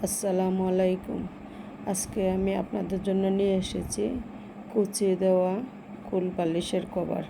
আসসালামু আলাইকুম। আজকে আমি আপনাদের জন্য নিয়ে এসেছি কুচিয়ে দেওয়া কুল বালিশের কভার।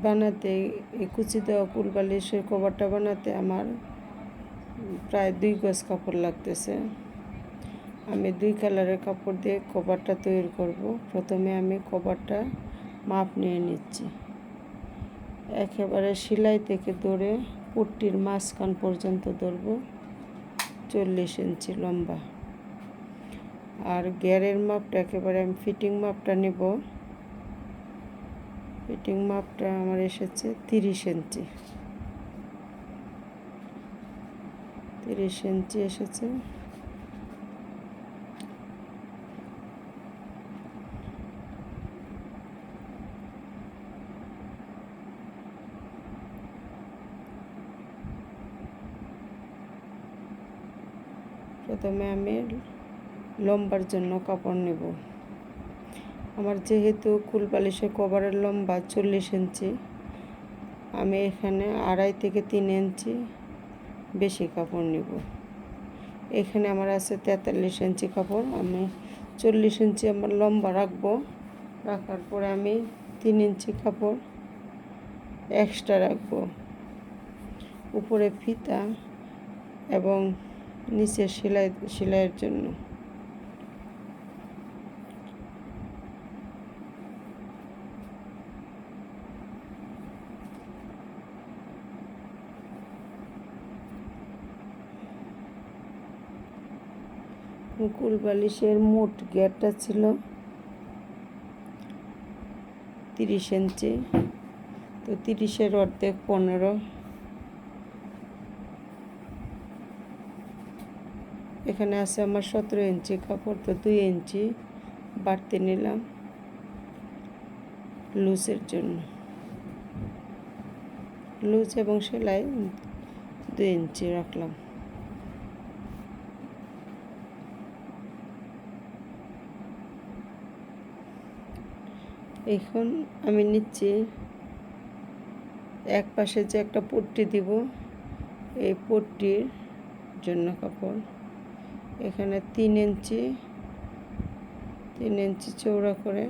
বানাতে এই কুচি দেওয়া কুল বালিশের কভারটা বানাতে আমার প্রায় 2 গজ কাপড় লাগতেছে। আমি 2 কালারের কাপড় দিয়ে কভারটা তৈরি করব। প্রথমে আমি কভারটা মাপ নিয়ে নিচ্ছি। একেবারে সেলাই থেকে ধরে পট্টির মাঝখান পর্যন্ত ধরব 40 ইঞ্চি লম্বা। আর গ্যারের মাপটা একেবারে আমি ফিটিং মাপটা নেব। ফিটিং মাপটা আমার এসেছে 30 ইঞ্চি। 30 ইঞ্চি এসেছে। প্রথমে আমি লম্বার জন্য কাপড় নেব। আমার যেহেতু কুল বালিশের কভারের লম্বা 40 ইঞ্চি, আমি এখানে 2.5 থেকে 3 ইঞ্চি বেশি কাপড় নেব। এখানে আমার আছে 43 ইঞ্চি কাপড়। আমি 40 ইঞ্চি আমার লম্বা রাখবো। রাখার পরে আমি 3 ইঞ্চি কাপড় এক্সট্রা রাখবো উপরে ফিতা এবং নিচে সেলাইয়ের জন্য। কুল বালিশের মোট গ্যাপটা ছিল 30 ইঞ্চি। তো 30-এর অর্ধেক 15। এখানে আছে আমার 17 ইঞ্চি কাপড়। তো 2 ইঞ্চি বাড়তি নিলাম লুজের জন্য। লুজ এবং সেলাই 2 ইঞ্চি রাখলাম। এখন আমি নিচ্ছি এক পাশে যে একটা পট্টি দিব, এই পট্টির জন্য কাপড়। এখানে 3 ইঞ্চি চওড়া করে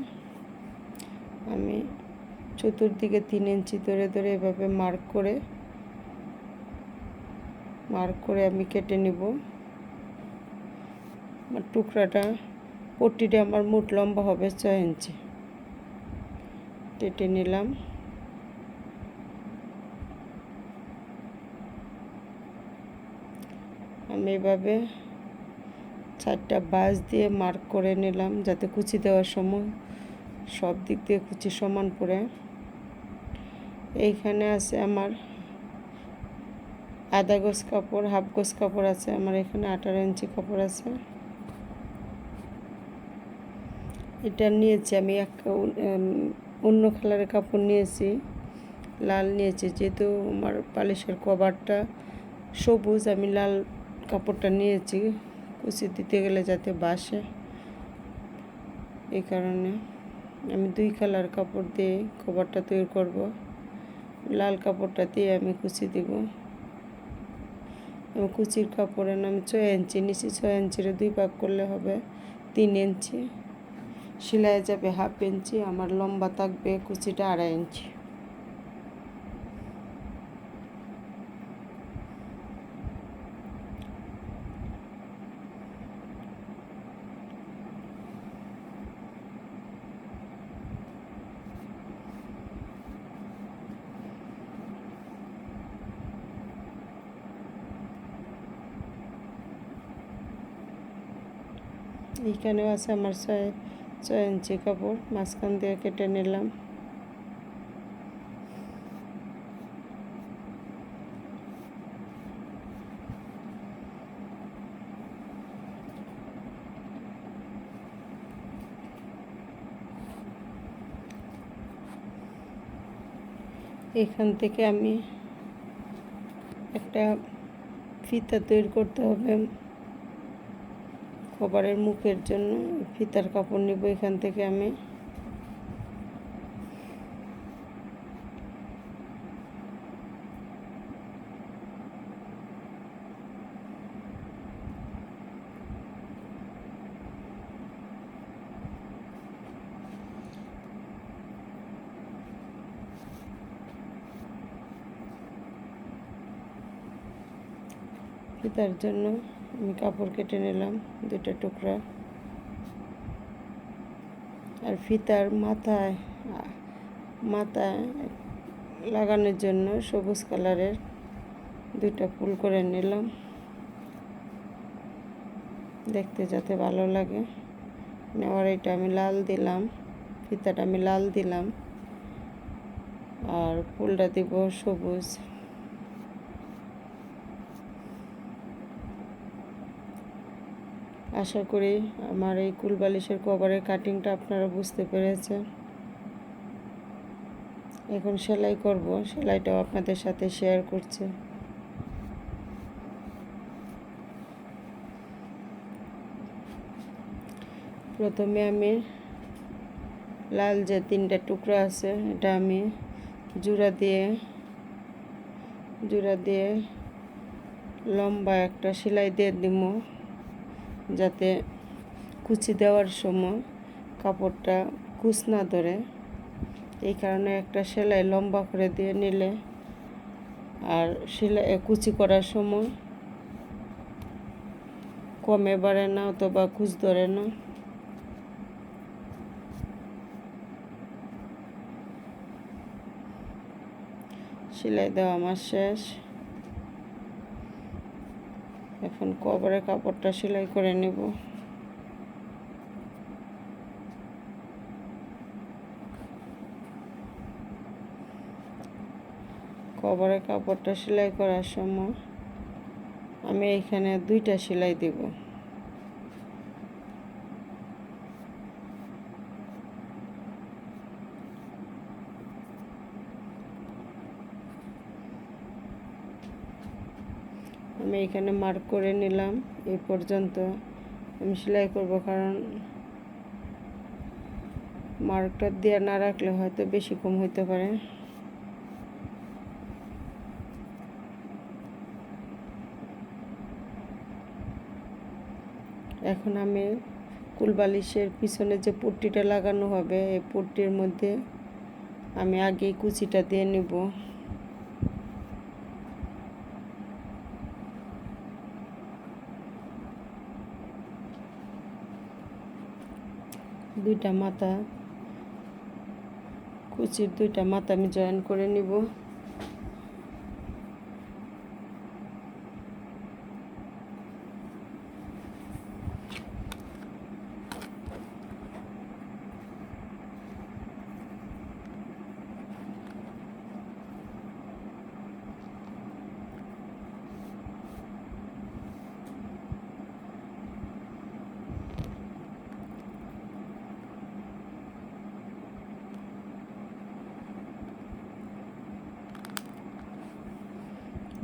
আমি চতুর্দিকে 3 ইঞ্চি ধরে ধরে এভাবে মার্ক করে আমি কেটে নিব। আমার টুকরাটা পট্টিটা আমার মোট লম্বা হবে 6 ইঞ্চি। কেটে নিলাম। আমি এভাবে 4টা বাঁশ দিয়ে মার্ক করে নিলাম, যাতে কুচি দেওয়ার সময় সব দিক দিয়ে কুচি সমান পড়ে। এইখানে আছে আমার আধা গজ কাপড়, হাফ গজ কাপড় আছে। আমার এখানে 18 ইঞ্চি কাপড় আছে। এটা নিয়েছি আমি অন্য কালারের কাপড় নিয়েছি, লাল নিয়েছি। যেহেতু আমার বালিশের কভারটা সবুজ, আমি লাল কাপড়টা নিয়েছি কুচি দিতে গেলে যাতে বাসে। এই কারণে আমি 2 কালার কাপড় দিয়ে কভারটা তৈরি করব। লাল কাপড়টা দিয়ে আমি কুচি দিব। এবং কুচির কাপড়ের আমি 6 ইঞ্চি নিচে, 6 ইঞ্চির 2 ভাগ করলে হবে 3 ইঞ্চি। সেলাই যাবে হাফ ইঞ্চি। আমার লম্বা থাকবে কুচিটা 2.5 ইঞ্চি। এইখানেও আছে আমার 6 ইঞ্চি কাপড়। মাঝখান দিয়ে কেটে নিলাম। এখান থেকে আমি একটা ফিতা তৈরি করতে হবে কভারের মুখের জন্য। ফিতার কাপড় নিব। এখান থেকে আমি ফিতার জন্য আমি কাপড় কেটে নিলাম 2টা টুকরা। আর ফিতার মাথায় লাগানোর জন্য সবুজ কালারের 2টা ফুল করে নিলাম, দেখতে যাতে ভালো লাগে। নেওয়ার এটা আমি লাল দিলাম, ফিতাটা আমি লাল দিলাম, আর ফুলটা দিব সবুজ। আশা করি আমার এই কুল বালিশের কভারের কাটিংটা আপনারা বুঝতে পেরেছেন। এখন সেলাই করব, সেলাইটাও আপনাদের সাথে শেয়ার করছি। প্রথমে আমি লাল যে 3টা টুকরা আছে এটা আমি জোড়া দিয়ে লম্বা একটা সেলাই দিয়ে দিব, যাতে কুচি দেওয়ার সময় কাপড়টা কুচ না ধরে। এই কারণে একটা সেলাই লম্বা করে দিয়ে নিলে আর সেলাই কুচি করার সময় কমে বাড়ে না অথবা কুচ ধরে না। সেলাই দেওয়া আমার শেষ। এখন কভারের কাপড়টা সেলাই করে নেব। কভারের কাপড়টা সেলাই করার সময় আমি এখানে 2টা সেলাই দেব। আমি এখানে মার্ক করে নিলাম, এই পর্যন্ত আমি সেলাই করব, কারণ মার্কটা দিয়ে না রাখলে হয়তো বেশি কম হইতে পারে। এখন আমি কুল বালিশের পিছনে যে পট্টিটা লাগানো হবে এই পট্টির মধ্যে আমি আগেই কুচিটা দিয়ে নেব। দুইটা মাথা কুচির 2টা মাথা আমি জয়েন করে নিব।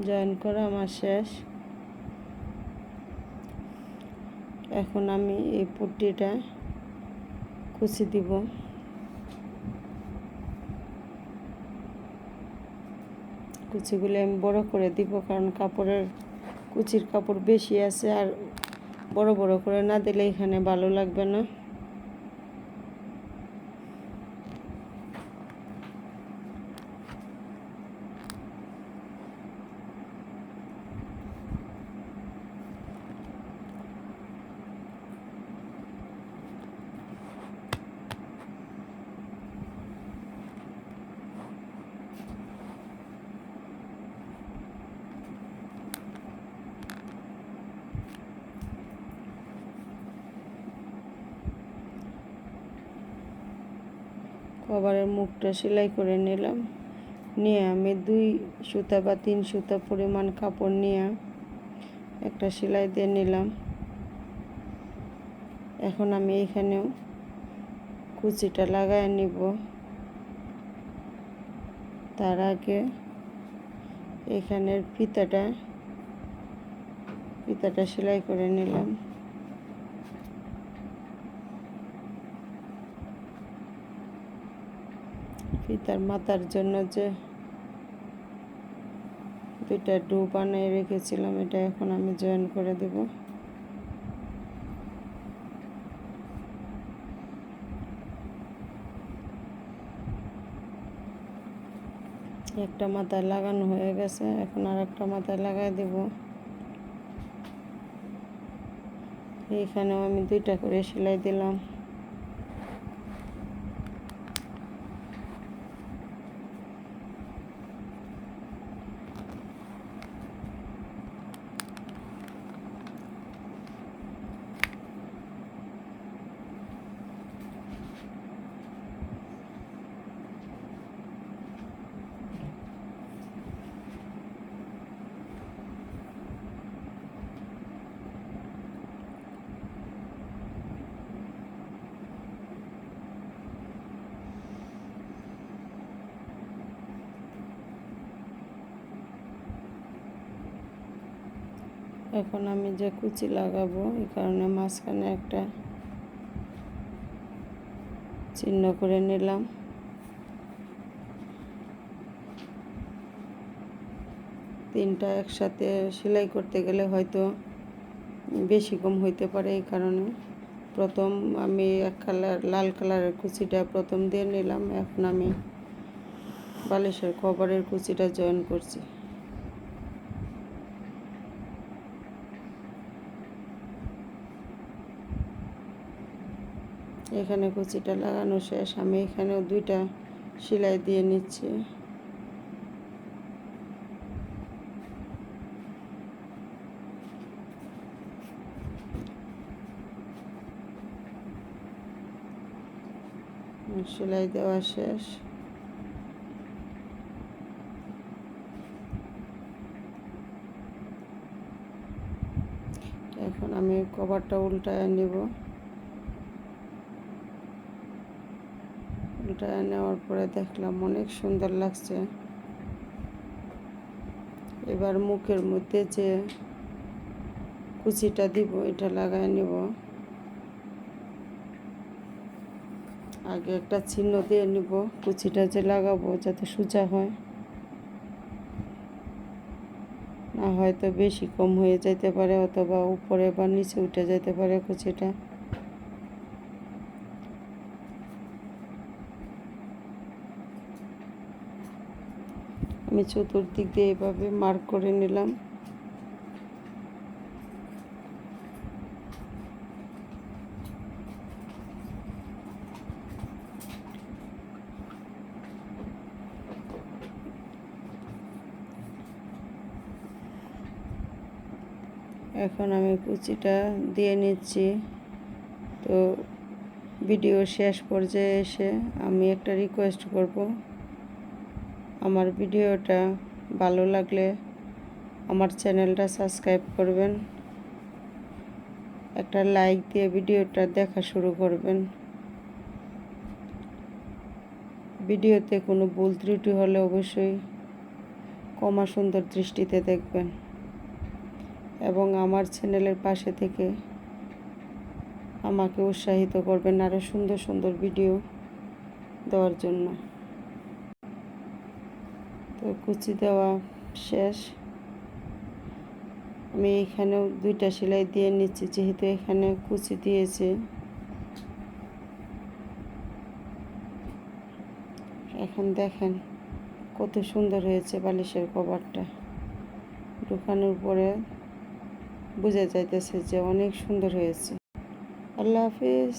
জয়েন করা আমার শেষ। এখন আমি এই পট্টিটা কুচি দিব। কুচিগুলি আমি বড় করে দিব, কারণ কুচির কাপড় বেশি আছে, আর বড় বড় করে না দিলে এখানে ভালো লাগবে না। কভারের মুখটা সেলাই করে নিলাম, নিয়ে আমি 2 সুতা বা 3 সুতা পরিমাণ কাপড় নিয়ে একটা সেলাই দিয়ে নিলাম। এখন আমি এখানেও কুচিটা লাগায় নিব। তার আগে এখানের ফিতাটা সেলাই করে নিলাম। ফিতার মাথার জন্য যে 2টা ডু বানিয়ে রেখেছিলাম এটা এখন আমি জয়েন করে দেব। একটা মাথায় লাগানো হয়ে গেছে, এখন আর একটা মাথায় লাগাই দেব। এখানেও আমি 2টা করে সেলাই দিলাম। এখন আমি যে কুচি লাগাবো এই কারণে মাঝখানে একটা চিহ্ন করে নিলাম। তিনটা একসাথে সেলাই করতে গেলে হয়তো বেশি কম হইতে পারে, এই কারণে প্রথম আমি লাল কালারের কুচিটা প্রথম দিয়ে নিলাম। এখন আমি বালিশের কভারের কুচিটা জয়েন করছি। এখানে কুচিটা লাগানো শেষ। আমি এখানেও 2টা সেলাই দিয়ে নিচ্ছি। সেলাই দেওয়া শেষ। এখন আমি কভারটা উল্টায় নিব। উল্টায় নেওয়ার পরে দেখলাম অনেক সুন্দর লাগছে। এবার মুখের মধ্যে যে কুচিটা দিব এটা লাগায় নিব। আগে একটা চিহ্ন দিয়ে নিব কুচিটা যে লাগাবো যাতে সোজা হয়, না হয়তো বেশি কম হয়ে যেতে পারে অথবা উপরে বা নিচে উঠে যেতে পারে কুচিটা। আমি চতুর্দিক দিয়ে এভাবে মার্ক করে নিলাম। এখন আমি কুচিটা দিয়ে নিচ্ছি। তো ভিডিও শেষ পর্যায়ে এসে আমি একটা রিকোয়েস্ট করব, আমার ভিডিওটা ভালো লাগলে আমার চ্যানেলটা সাবস্ক্রাইব করবেন, একটা লাইক দিয়ে ভিডিওটা দেখা শুরু করবেন। ভিডিওতে কোনো ভুল ত্রুটি হলে অবশ্যই ক্ষমা সুন্দর দৃষ্টিতে দেখবেন এবং আমার চ্যানেলের পাশে থেকে আমাকে উৎসাহিত করবেন আরও সুন্দর সুন্দর ভিডিও দেওয়ার জন্য। তো কুচি দেওয়া শেষ। আমি এখানেও 2টা সেলাই দিয়ে নিচ্ছি, যেহেতু এখানে কুচি দিয়েছে। এখন দেখেন কত সুন্দর হয়েছে বালিশের কভারটা। ঢুকানোর পরে বোঝা যাইতেছে যে অনেক সুন্দর হয়েছে। আল্লাহ হাফিজ।